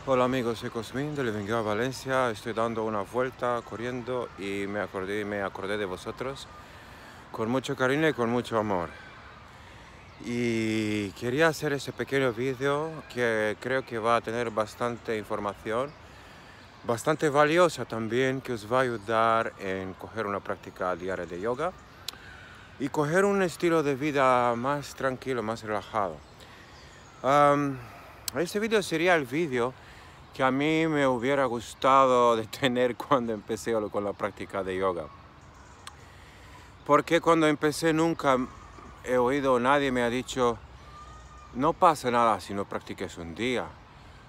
Hola amigos, soy Cosmin de Living a Valencia. Estoy dando una vuelta corriendo y me acordé de vosotros con mucho cariño y con mucho amor. Y quería hacer ese pequeño vídeo que creo que va a tener bastante información, bastante valiosa también, que os va a ayudar en coger una práctica diaria de yoga y coger un estilo de vida más tranquilo, más relajado. Este vídeo sería el vídeo que a mí me hubiera gustado de tener cuando empecé con la práctica de yoga. Porque cuando empecé nunca he oído, nadie me ha dicho, no pasa nada si no practiques un día.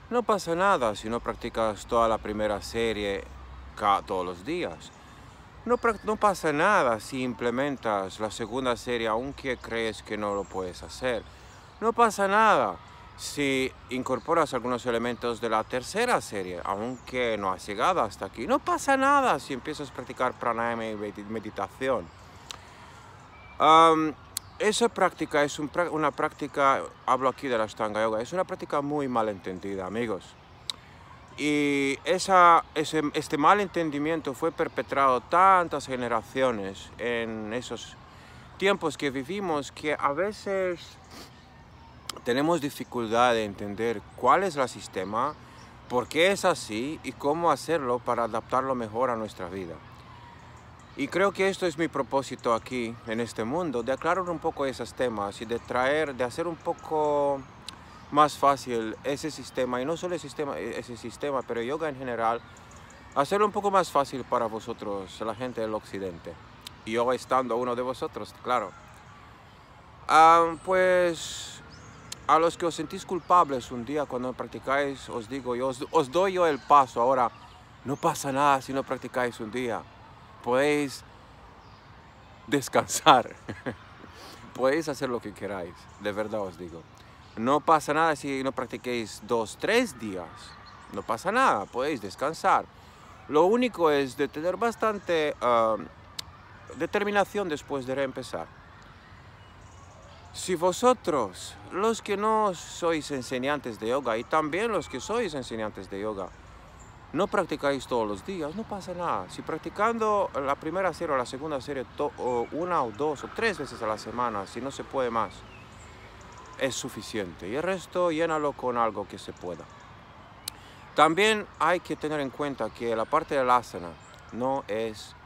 No pasa nada si no practicas toda la primera serie todos los días. No pasa nada si implementas la segunda serie aunque crees que no lo puedes hacer. No pasa nada si incorporas algunos elementos de la tercera serie, aunque no has llegado hasta aquí. No pasa nada si empiezas a practicar pranayama y meditación. Esa práctica es una práctica, hablo aquí de la Ashtanga Yoga, es una práctica muy mal entendida, amigos. Y este mal entendimiento fue perpetrado tantas generaciones en esos tiempos que vivimos que a veces tenemos dificultad de entender cuál es el sistema, por qué es así y cómo hacerlo para adaptarlo mejor a nuestra vida. Y creo que esto es mi propósito aquí en este mundo, de aclarar un poco esos temas y de hacer un poco más fácil ese sistema, y no solo ese sistema, pero yoga en general, hacerlo un poco más fácil para vosotros, la gente del occidente. Y yo estando uno de vosotros, claro. Pues a los que os sentís culpables un día cuando practicáis, os digo yo, os doy yo el paso ahora. No pasa nada si no practicáis un día. Podéis descansar. Podéis hacer lo que queráis, de verdad os digo. No pasa nada si no practiquéis 2, 3 días. No pasa nada, podéis descansar. Lo único es de tener bastante determinación después de reempezar. Si vosotros, los que no sois enseñantes de yoga y también los que sois enseñantes de yoga, no practicáis todos los días, no pasa nada. Si practicando la primera serie o la segunda serie una o dos o tres veces a la semana, si no se puede más, es suficiente. Y el resto llénalo con algo que se pueda. También hay que tener en cuenta que la parte del asana no es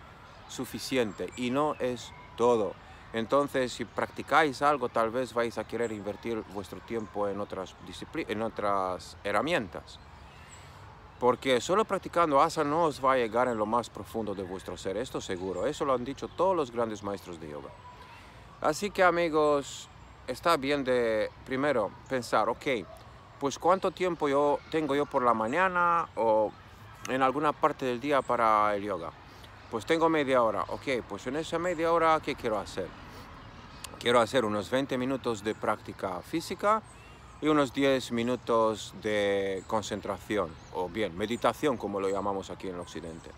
suficiente y no es todo. Entonces, si practicáis algo, tal vez vais a querer invertir vuestro tiempo en otras herramientas. Porque solo practicando asana no os va a llegar en lo más profundo de vuestro ser, esto seguro. Eso lo han dicho todos los grandes maestros de yoga. Así que amigos, está bien de primero pensar, ok, pues cuánto tiempo tengo yo por la mañana o en alguna parte del día para el yoga. Pues tengo media hora, ok, pues en esa media hora, ¿qué quiero hacer? Quiero hacer unos 20 minutos de práctica física y unos 10 minutos de concentración, o bien, meditación como lo llamamos aquí en el occidente.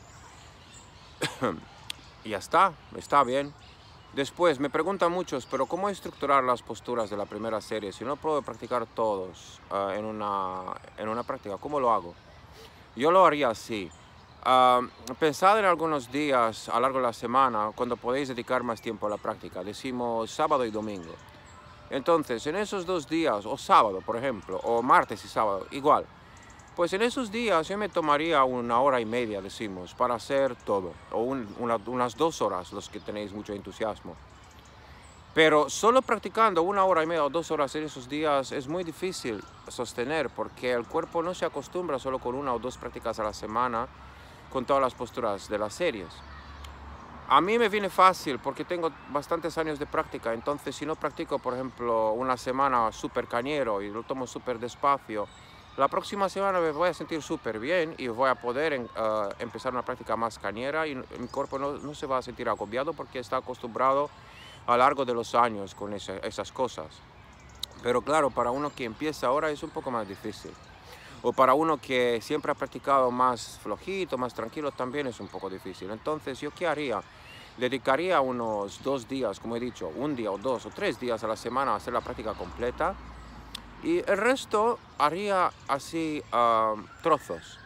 Y ya está bien. Después, me preguntan muchos, pero ¿cómo estructurar las posturas de la primera serie? Si no puedo practicar todos en una práctica, ¿cómo lo hago? Yo lo haría así. Pensad en algunos días a lo largo de la semana cuando podéis dedicar más tiempo a la práctica. Decimos sábado y domingo. Entonces, en esos 2 días, o sábado, por ejemplo, o martes y sábado, igual. Pues en esos días yo me tomaría 1 hora y media, decimos, para hacer todo. O unas 2 horas, los que tenéis mucho entusiasmo. Pero solo practicando 1 hora y media o 2 horas en esos días es muy difícil sostener, porque el cuerpo no se acostumbra solo con 1 o 2 prácticas a la semana con todas las posturas de las series. A mí me viene fácil porque tengo bastantes años de práctica, entonces si no practico, por ejemplo, una semana súper cañero y lo tomo súper despacio, la próxima semana me voy a sentir súper bien y voy a poder empezar una práctica más cañera y mi cuerpo no se va a sentir agobiado porque está acostumbrado a lo largo de los años con esas cosas. Pero claro, para uno que empieza ahora es un poco más difícil. O para uno que siempre ha practicado más flojito, más tranquilo, también es un poco difícil. Entonces, ¿yo qué haría? Dedicaría unos 2 días, como he dicho, 1 día o 2 o 3 días a la semana a hacer la práctica completa. Y el resto haría así trozos.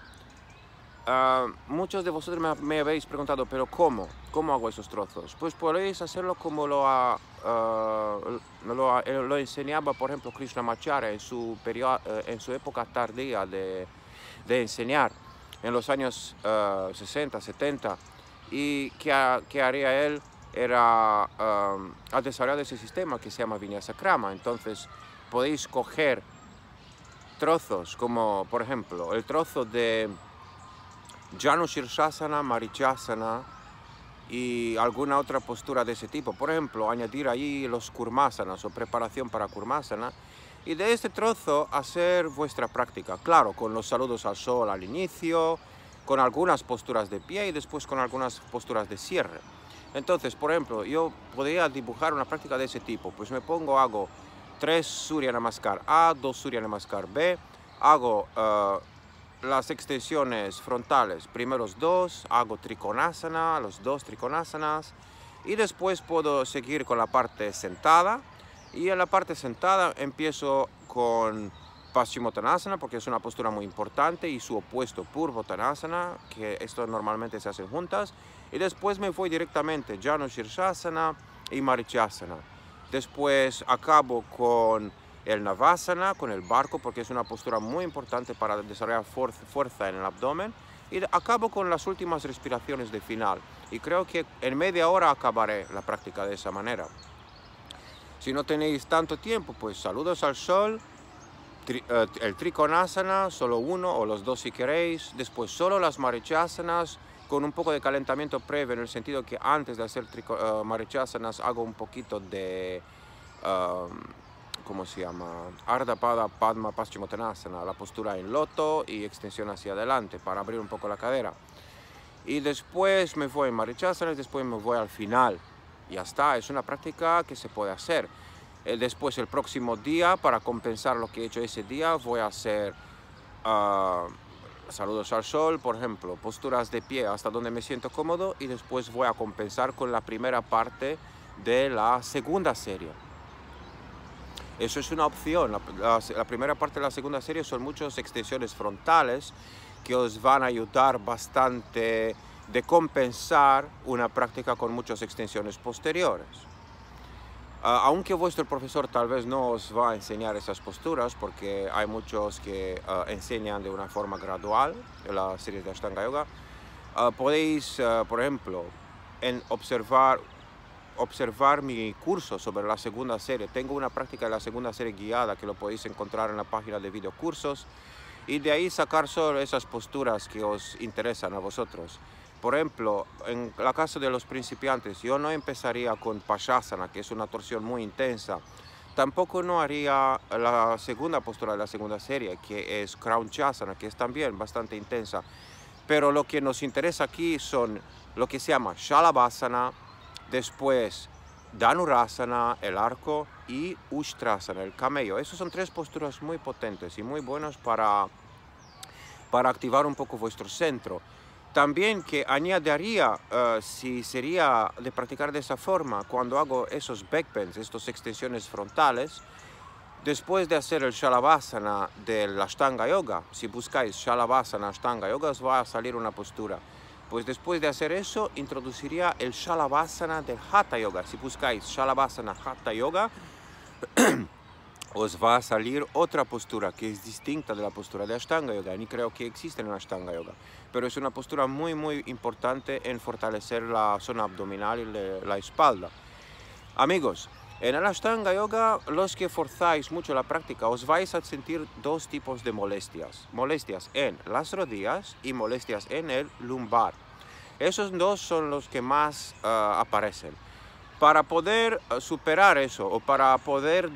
Muchos de vosotros me habéis preguntado, pero ¿cómo? ¿Cómo hago esos trozos? Pues podéis hacerlo como lo enseñaba, por ejemplo, Krishnamacharya en su época tardía de enseñar, en los años 60, 70. Y ¿qué haría él? Era al desarrollar ese sistema que se llama Vinyasa Krama. Entonces podéis coger trozos como, por ejemplo, el trozo de Janu Shirshasana, Marichasana y alguna otra postura de ese tipo. Por ejemplo, añadir ahí los Kurmasanas o preparación para Kurmasana. Y de este trozo hacer vuestra práctica. Claro, con los saludos al sol al inicio, con algunas posturas de pie y después con algunas posturas de cierre. Entonces, por ejemplo, yo podría dibujar una práctica de ese tipo. Pues me pongo, hago 3 Surya Namaskar A, 2 Surya Namaskar B, hago las extensiones frontales, primeros 2, hago Trikonasana, los 2 Trikonasanas, y después puedo seguir con la parte sentada, y en la parte sentada empiezo con Paschimottanasana, porque es una postura muy importante, y su opuesto Purvottanasana, que esto normalmente se hacen juntas, y después me voy directamente Janu Shirshasana y Marichasana. Después acabo con el Navasana, con el barco, porque es una postura muy importante para desarrollar fuerza en el abdomen. Y acabo con las últimas respiraciones de final. Y creo que en media hora acabaré la práctica de esa manera. Si no tenéis tanto tiempo, pues saludos al sol, el Trikonasana, solo uno o los 2 si queréis. Después solo las Marichasanas, con un poco de calentamiento previo, en el sentido que antes de hacer Marichasanas hago un poquito de... ¿cómo se llama? Ardha Pada Padma Paschimottanasana, la postura en loto y extensión hacia adelante para abrir un poco la cadera. Y después me voy en Marichasana y después me voy al final. Ya está, es una práctica que se puede hacer. Después, el próximo día, para compensar lo que he hecho ese día, voy a hacer saludos al sol, por ejemplo, posturas de pie hasta donde me siento cómodo, y después voy a compensar con la primera parte de la segunda serie. Eso es una opción. La primera parte de la segunda serie son muchas extensiones frontales que os van a ayudar bastante de compensar una práctica con muchas extensiones posteriores. Aunque vuestro profesor tal vez no os va a enseñar esas posturas, porque hay muchos que enseñan de una forma gradual en las series de Ashtanga Yoga, podéis, por ejemplo, observar mi curso sobre la segunda serie. Tengo una práctica de la segunda serie guiada que lo podéis encontrar en la página de videocursos, y de ahí sacar solo esas posturas que os interesan a vosotros. Por ejemplo, en el caso de los principiantes, yo no empezaría con Pashasana, que es una torsión muy intensa. Tampoco no haría la segunda postura de la segunda serie, que es Kraunchasana, que es también bastante intensa. Pero lo que nos interesa aquí son lo que se llama Shalabhasana, después Dhanurasana, el arco, y Ushtrasana, el camello. Esas son 3 posturas muy potentes y muy buenas para activar un poco vuestro centro. También que añadiría, si sería de practicar de esa forma, cuando hago esos backbends, estas extensiones frontales, después de hacer el Shalabhasana del Ashtanga Yoga, si buscáis Shalabhasana Ashtanga Yoga, os va a salir una postura. Pues después de hacer eso, introduciría el Shalabhasana del Hatha Yoga. Si buscáis Shalabhasana Hatha Yoga, os va a salir otra postura que es distinta de la postura de Ashtanga Yoga. Ni creo que existe en Ashtanga Yoga. Pero es una postura muy, muy importante en fortalecer la zona abdominal y la espalda. Amigos, en el Ashtanga Yoga, los que forzáis mucho la práctica, os vais a sentir 2 tipos de molestias. Molestias en las rodillas y molestias en el lumbar. Esos 2 son los que más aparecen. Para poder superar eso, o para poder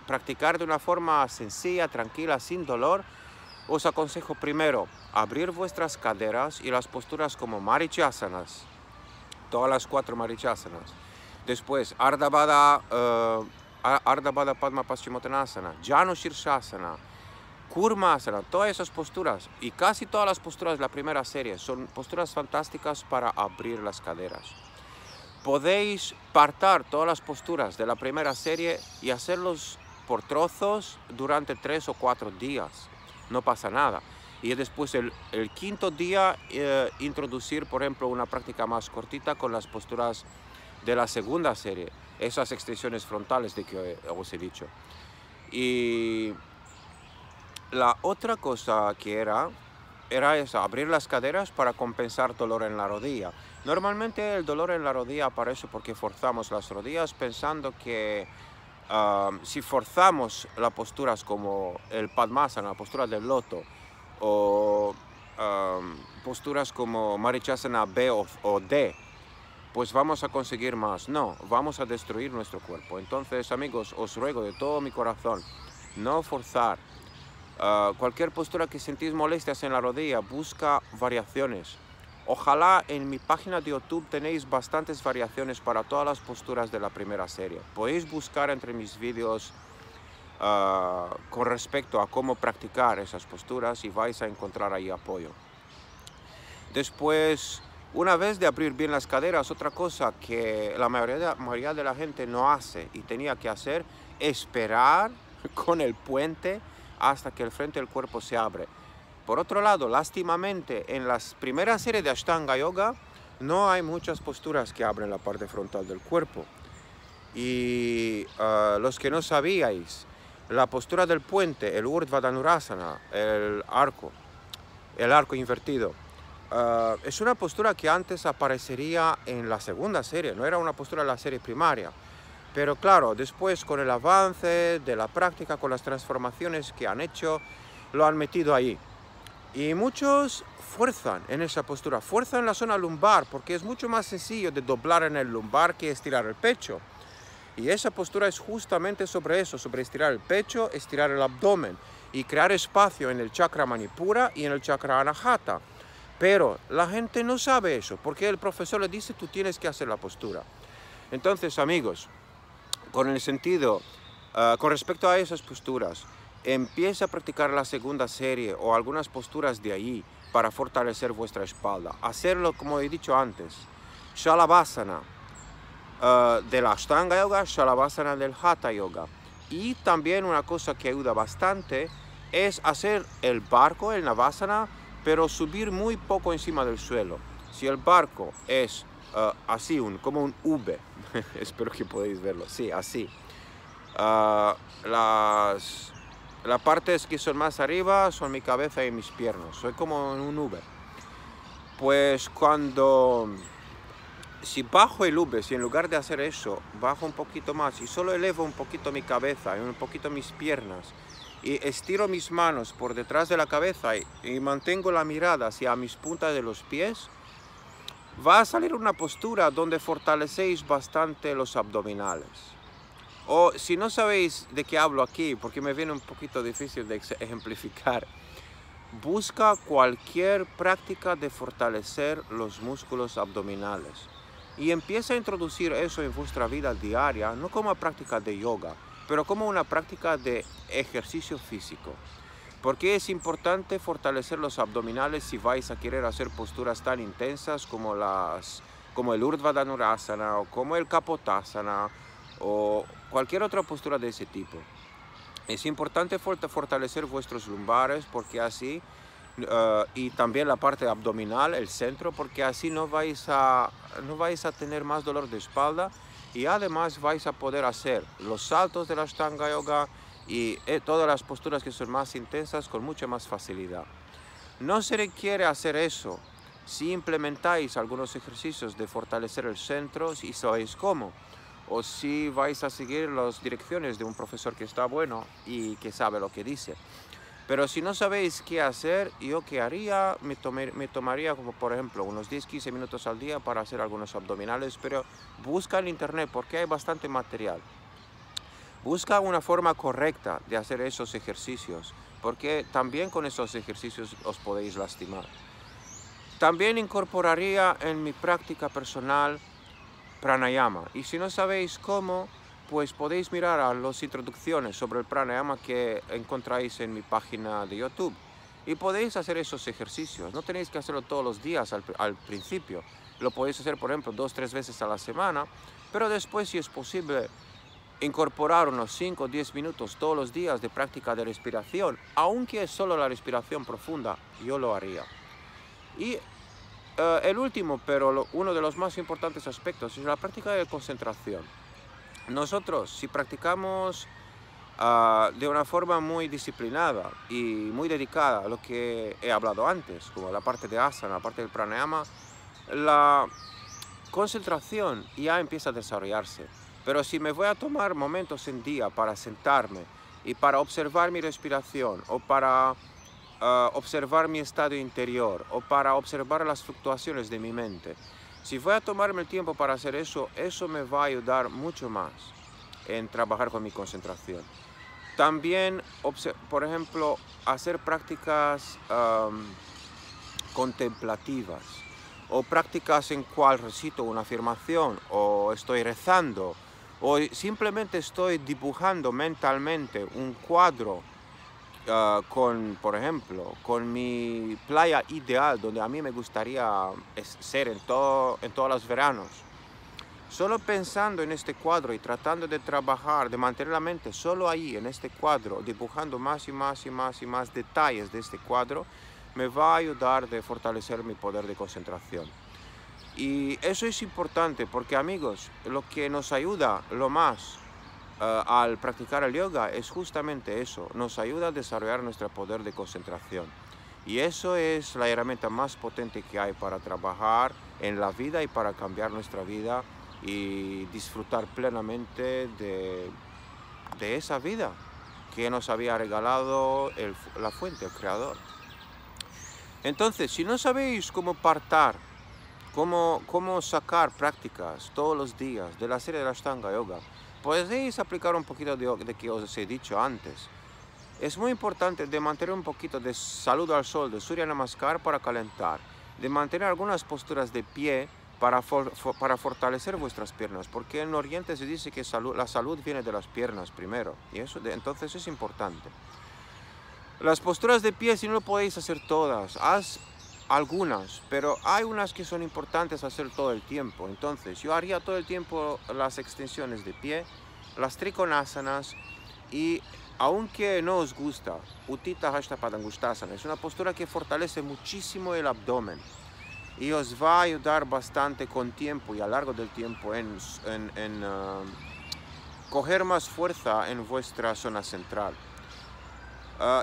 practicar de una forma sencilla, tranquila, sin dolor, os aconsejo primero abrir vuestras caderas y las posturas como Marichasanas, todas las 4 Marichasanas. Después, Ardha Pada Padma Paschimottanasana, Janu Shirshasana, Kurmasana, todas esas posturas, y casi todas las posturas de la primera serie son posturas fantásticas para abrir las caderas. Podéis partar todas las posturas de la primera serie y hacerlos por trozos durante 3 o 4 días. No pasa nada. Y después el quinto día introducir, por ejemplo, una práctica más cortita con las posturas de la segunda serie, esas extensiones frontales de que os he dicho. Y la otra cosa que era esa, abrir las caderas para compensar dolor en la rodilla. Normalmente el dolor en la rodilla aparece porque forzamos las rodillas pensando que si forzamos las posturas como el Padmasana, la postura del loto, o posturas como Marichasana B o D, pues vamos a conseguir más. No, vamos a destruir nuestro cuerpo. Entonces, amigos, os ruego de todo mi corazón, no forzar. Cualquier postura que sentís molestias en la rodilla, busca variaciones. Ojalá en mi página de YouTube tenéis bastantes variaciones para todas las posturas de la primera serie. Podéis buscar entre mis vídeos con respecto a cómo practicar esas posturas y vais a encontrar ahí apoyo. Después, una vez de abrir bien las caderas, otra cosa que la mayoría de la gente no hace y tenía que hacer, esperar con el puente hasta que el frente del cuerpo se abre. Por otro lado, lástimamente, en las primeras series de Ashtanga Yoga no hay muchas posturas que abren la parte frontal del cuerpo. Y los que no sabíais, la postura del puente, el Urdhva Dhanurasana, el arco invertido, es una postura que antes aparecería en la segunda serie, no era una postura de la serie primaria. Pero claro, después con el avance de la práctica, con las transformaciones que han hecho, lo han metido ahí. Y muchos fuerzan en esa postura, fuerzan la zona lumbar, porque es mucho más sencillo de doblar en el lumbar que estirar el pecho. Y esa postura es justamente sobre eso, sobre estirar el pecho, estirar el abdomen y crear espacio en el chakra Manipura y en el chakra Anahata. Pero la gente no sabe eso, porque el profesor le dice tú tienes que hacer la postura. Entonces, amigos, con respecto a esas posturas, empieza a practicar la segunda serie o algunas posturas de ahí para fortalecer vuestra espalda. Hacerlo como he dicho antes, Shalabhasana del Ashtanga Yoga, Shalabhasana del Hatha Yoga. Y también una cosa que ayuda bastante es hacer el barco, el Navasana, pero subir muy poco encima del suelo. Si el barco es así, como un V, espero que podáis verlo, sí, así. Las partes que son más arriba son mi cabeza y mis piernas, soy como un V. Pues si bajo el V, si en lugar de hacer eso, bajo un poquito más y solo elevo un poquito mi cabeza y un poquito mis piernas y estiro mis manos por detrás de la cabeza y mantengo la mirada hacia mis puntas de los pies, va a salir una postura donde fortalecéis bastante los abdominales. O si no sabéis de qué hablo aquí, porque me viene un poquito difícil de ejemplificar, busca cualquier práctica de fortalecer los músculos abdominales y empieza a introducir eso en vuestra vida diaria, no como una práctica de yoga, pero como una práctica de ejercicio físico. Porque es importante fortalecer los abdominales si vais a querer hacer posturas tan intensas como el Urdhva Dhanurasana o como el Kapotasana o cualquier otra postura de ese tipo. Es importante fortalecer vuestros lumbares porque así, y también la parte abdominal, el centro, porque así no vais a tener más dolor de espalda y además vais a poder hacer los saltos de la Ashtanga Yoga y todas las posturas que son más intensas con mucha más facilidad. No se requiere hacer eso si implementáis algunos ejercicios de fortalecer el centro y sabéis cómo, o si vais a seguir las direcciones de un profesor que está bueno y que sabe lo que dice. Pero si no sabéis qué hacer, yo qué haría, me tomaría como por ejemplo unos 10-15 minutos al día para hacer algunos abdominales, pero busca en internet porque hay bastante material. Busca una forma correcta de hacer esos ejercicios, porque también con esos ejercicios os podéis lastimar. También incorporaría en mi práctica personal pranayama, y si no sabéis cómo, pues podéis mirar a las introducciones sobre el pranayama que encontráis en mi página de YouTube y podéis hacer esos ejercicios. No tenéis que hacerlo todos los días al principio. Lo podéis hacer, por ejemplo, 2 o 3 veces a la semana, pero después, si es posible, incorporar unos 5 o 10 minutos todos los días de práctica de respiración, aunque es solo la respiración profunda, yo lo haría. Y el último, pero uno de los más importantes aspectos, es la práctica de concentración. Nosotros, si practicamos de una forma muy disciplinada y muy dedicada a lo que he hablado antes, como la parte de asana, la parte del pranayama, la concentración ya empieza a desarrollarse. Pero si me voy a tomar momentos en día para sentarme y para observar mi respiración, o para observar mi estado interior, o para observar las fluctuaciones de mi mente, si voy a tomarme el tiempo para hacer eso, eso me va a ayudar mucho más en trabajar con mi concentración. También, por ejemplo, hacer prácticas contemplativas, o prácticas en cual recito una afirmación, o estoy rezando, o simplemente estoy dibujando mentalmente un cuadro por ejemplo, con mi playa ideal, donde a mí me gustaría ser en todos los veranos. Solo pensando en este cuadro y tratando de trabajar, de mantener la mente solo ahí, en este cuadro, dibujando más y más y más y más detalles de este cuadro, me va a ayudar a fortalecer mi poder de concentración. Y eso es importante porque, amigos, lo que nos ayuda lo más al practicar el yoga es justamente eso, nos ayuda a desarrollar nuestro poder de concentración. Y eso es la herramienta más potente que hay para trabajar en la vida y para cambiar nuestra vida y disfrutar plenamente de esa vida que nos había regalado la fuente, el creador. Entonces, si no sabéis cómo partar, cómo sacar prácticas todos los días de la serie de la Ashtanga Yoga, podéis aplicar un poquito de que os he dicho antes. Es muy importante de mantener un poquito de saludo al sol, de Surya Namaskar para calentar, de mantener algunas posturas de pie para fortalecer vuestras piernas, porque en Oriente se dice que la salud viene de las piernas primero, y eso entonces es importante. Las posturas de pie, si no lo podéis hacer todas, haz algunas, pero hay unas que son importantes hacer todo el tiempo. Entonces yo haría todo el tiempo las extensiones de pie, las trikonasanas, y aunque no os gusta, Utthita Hasta Padangusthasana es una postura que fortalece muchísimo el abdomen y os va a ayudar bastante con tiempo y a lo largo del tiempo en coger más fuerza en vuestra zona central.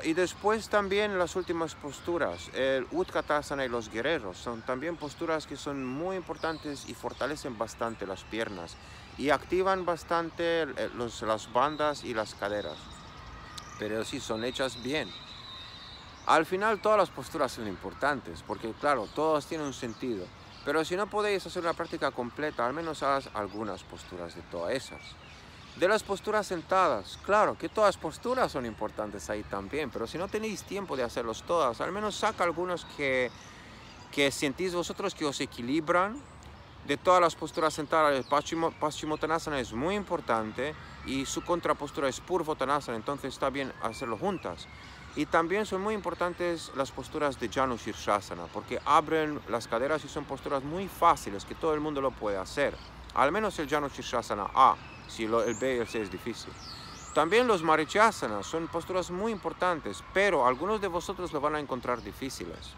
Y después también las últimas posturas, el Utkatasana y los guerreros, son también posturas que son muy importantes y fortalecen bastante las piernas y activan bastante las bandas y las caderas, pero sí son hechas bien. Al final todas las posturas son importantes porque claro, todas tienen un sentido, pero si no podéis hacer una práctica completa, al menos haz algunas posturas de todas esas. De las posturas sentadas, claro que todas las posturas son importantes ahí también, pero si no tenéis tiempo de hacerlas todas, al menos saca algunos que sentís vosotros que os equilibran. De todas las posturas sentadas, el Paschimottanasana es muy importante y su contrapostura es Purvottanasana, entonces está bien hacerlo juntas. Y también son muy importantes las posturas de Janu Shirshasana, porque abren las caderas y son posturas muy fáciles que todo el mundo lo puede hacer. Al menos el Janu Shirshasana A. Si el B y el C es difícil. También los Marichyasana son posturas muy importantes, pero algunos de vosotros lo van a encontrar difíciles.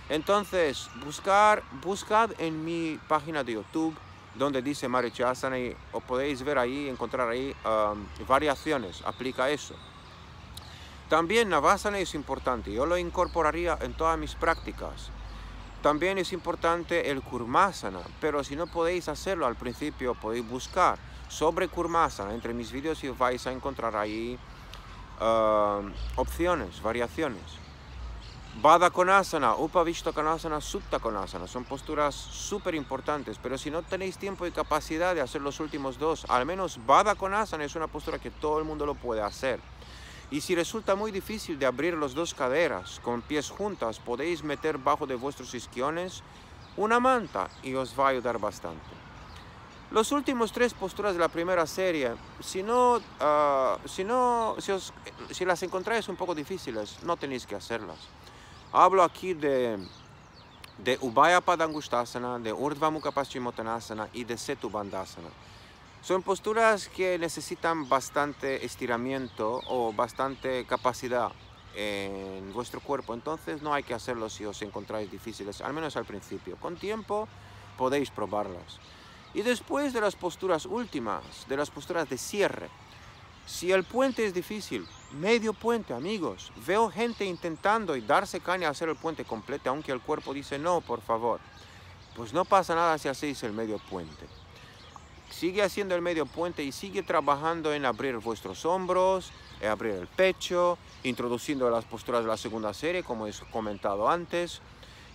Entonces, buscad en mi página de YouTube, donde dice Marichyasana, y os podéis ver ahí, encontrar ahí variaciones, aplica eso. También Navasana es importante, yo lo incorporaría en todas mis prácticas. También es importante el Kurmasana, pero si no podéis hacerlo al principio, podéis buscar sobre Kurmasana. Entre mis vídeos y vais a encontrar ahí opciones, variaciones. Baddha Konasana, Upavishta Konasana, Supta Konasana son posturas súper importantes, pero si no tenéis tiempo y capacidad de hacer los últimos dos, al menos Baddha Konasana es una postura que todo el mundo lo puede hacer. Y si resulta muy difícil de abrir las dos caderas con pies juntas, podéis meter bajo de vuestros isquiones una manta y os va a ayudar bastante. Los últimos tres posturas de la primera serie, si las encontráis un poco difíciles, no tenéis que hacerlas. Hablo aquí de Ubhaya Padangusthasana, de Urdhva Mukha Paschimottanasana y de Setubandhasana. Son posturas que necesitan bastante estiramiento o bastante capacidad en vuestro cuerpo, entonces no hay que hacerlo si os encontráis difíciles, al menos al principio. Con tiempo podéis probarlas. Y después de las posturas últimas, de las posturas de cierre, si el puente es difícil, medio puente, amigos. Veo gente intentando y darse caña a hacer el puente completo, aunque el cuerpo dice no, por favor. Pues no pasa nada si hacéis el medio puente. Sigue haciendo el medio puente y sigue trabajando en abrir vuestros hombros, en abrir el pecho, introduciendo las posturas de la segunda serie, como he comentado antes.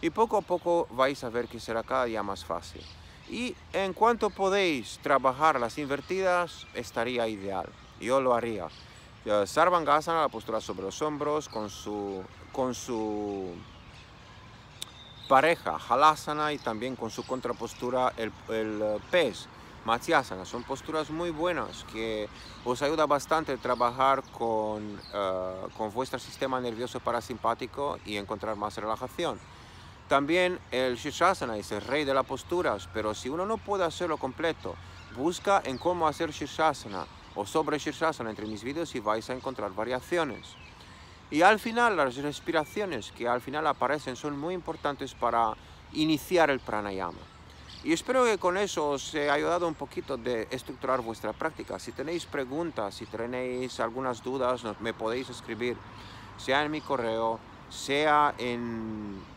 Y poco a poco vais a ver que será cada día más fácil. Y en cuanto podéis trabajar las invertidas, estaría ideal. Yo lo haría. Sarvangasana, la postura sobre los hombros, con su pareja, Halasana, y también con su contrapostura, el pez, Matsyasana. Son posturas muy buenas que os ayuda bastante a trabajar con vuestro sistema nervioso parasimpático y encontrar más relajación. También el Shirshasana es el rey de las posturas, pero si uno no puede hacerlo completo, busca en cómo hacer Shirshasana o sobre Shirshasana entre mis vídeos y vais a encontrar variaciones. Y al final las respiraciones que al final aparecen son muy importantes para iniciar el pranayama. Y espero que con eso os he ayudado un poquito de estructurar vuestra práctica. Si tenéis preguntas, si tenéis algunas dudas, me podéis escribir, sea en mi correo, sea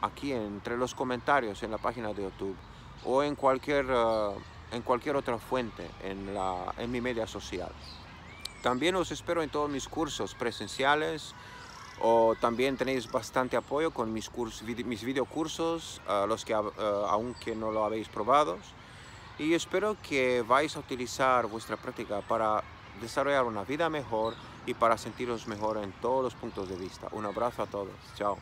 aquí entre los comentarios en la página de YouTube o en cualquier otra fuente en mi media social. También os espero en todos mis cursos presenciales, o también tenéis bastante apoyo con mis videocursos, los que aunque no lo habéis probado. Y espero que vais a utilizar vuestra práctica para desarrollar una vida mejor y para sentiros mejor en todos los puntos de vista. Un abrazo a todos. Chao.